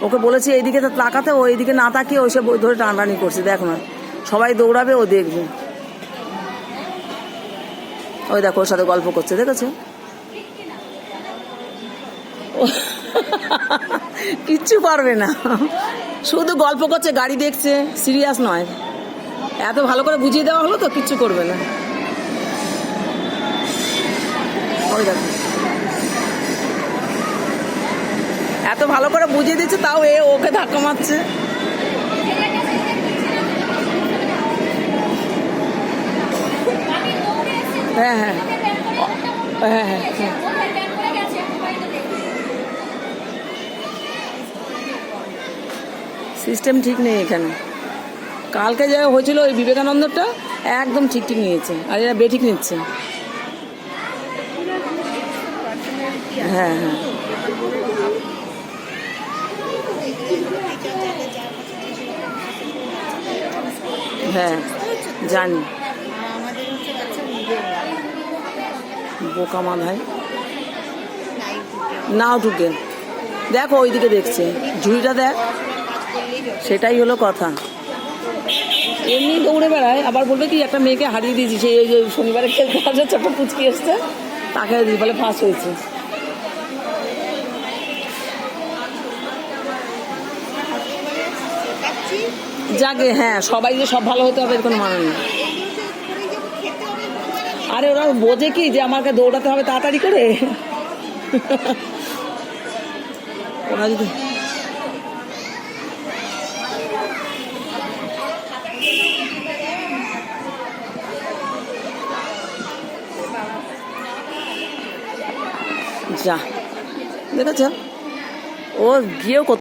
ওকে বলেছি এইদিকে তো তাকাতে, ও এইদিকে না তাকিয়ে ওই সব ধরে টানাটানি করছে। দেখো না, সবাই দৌড়াবে, ও দেখবে। ওই দেখো ওর সাথে গল্প করছে, দেখেছো? কিচ্ছু পারবে না, শুধু গল্প করছে, গাড়ি দেখছে, সিরিয়াস নয়। এত ভালো করে বুঝিয়ে দেওয়া হলো তো কিচ্ছু করবে না। ওই দেখো, এত ভালো করে বুঝিয়ে দিচ্ছে, তাও এ ওকে ধাক্কা মারছে। হ্যাঁ হ্যাঁ হ্যাঁ হ্যাঁ হ্যাঁ। সিস্টেম ঠিক নেই এখানে। কালকে যা হয়েছিল ওই বিবেকানন্দটা একদম ঠিক ঠিক নিয়েছে, আর এরা বেঠিক নিচ্ছে। হ্যাঁ হ্যাঁ হ্যাঁ জানি, বোকা মাথায় নাও ঢুকে। দেখো ওইদিকে দেখছে, ঝুড়িটা দেখ, সেটাই হলো কথা। এমনি দৌড়ে বেড়ায়, আবার বলবে কি একটা মেয়েকে হারিয়ে দিয়েছি, সেই ওই যে শনিবারে খেলতে আসে, ছোট্ট পুচকি এসছে, তাকে বলে ফার্স্ট হয়েছে। যাকে হ্যাঁ, সবাই যে সব ভালো হতে হবে এর কোনো মানে নেই। আরে ওরা বোঝে কি যে আমাকে দৌড়াতে হবে তাড়াতাড়ি করে। ওরা যদি যা, দেখেছ ও গিয়েও